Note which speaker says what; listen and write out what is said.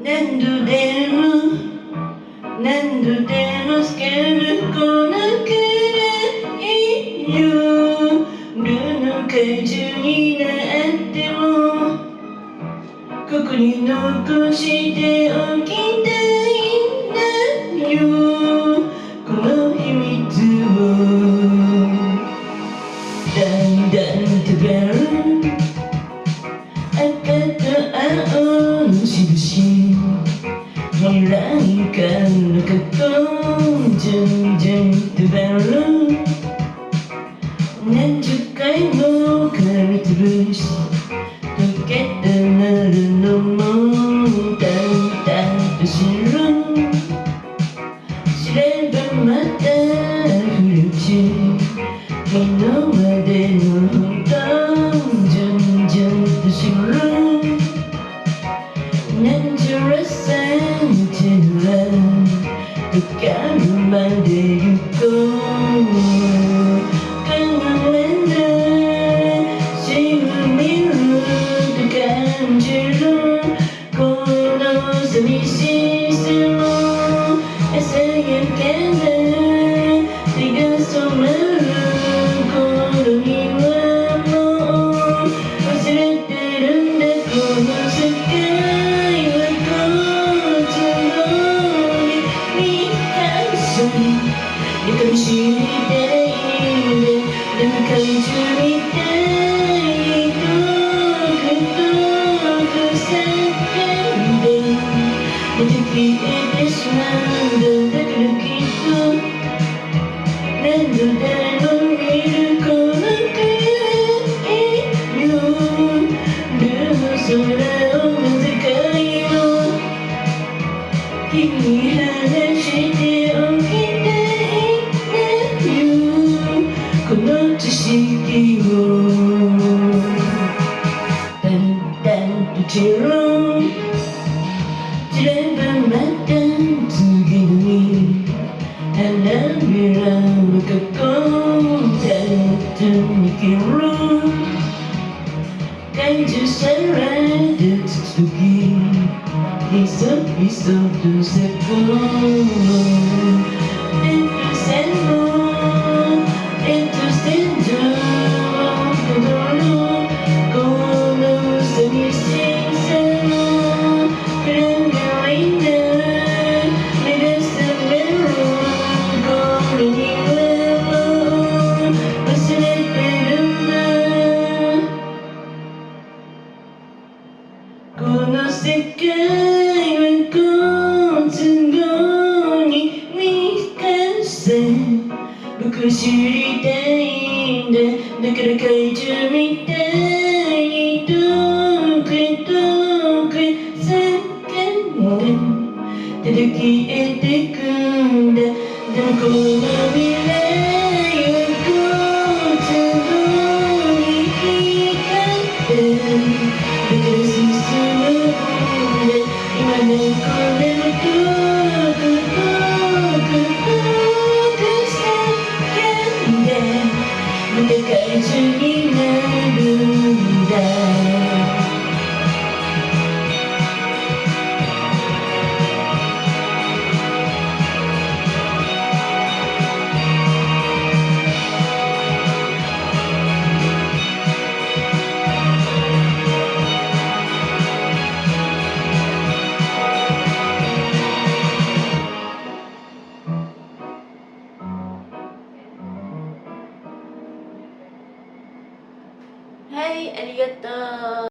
Speaker 1: 何度でも何度でもスケル来なければいいよ。ルの怪獣になってもここに残しておきたいんだよ。この秘密をだんだん食べる赤と青の印未来からの過去順々食べる何十回も噛みつぶし溶けたなるのも淡々と知る知ればまた降るうち昨日までのこと順々と知るなんちゃらさんちゃらとかるまで行こう考えないしみると感じるこの寂しさも朝焼けな手が染まる頃にはもう忘れてるんだこの世界はこっちのに感謝にかみしめていいんだでも怪獣みたいに遠く叫んでまた消えてしまうんだだからきっと何度でも見るこの暗いよルの空をなぜかよ君に話しておきたいんだよこの知識をだんだんと散ればまた次の日花びらの過去だとに切る怪獣さらでつつきひそひそと咲くレッドセンのレッドセンジャー踊るこの寂しさの暗がりな目が覚める頃にはもう忘れてるんだこの世界は好都合に見返せ僕は知りたいんだだから怪獣みたいに遠くへ遠くへ叫んでただ消えてくんだでもこの未来は好都合に光ってだから進むんだ今ねこれも遠く遠く遠く叫んでまた怪獣になるんだはい、ありがとう。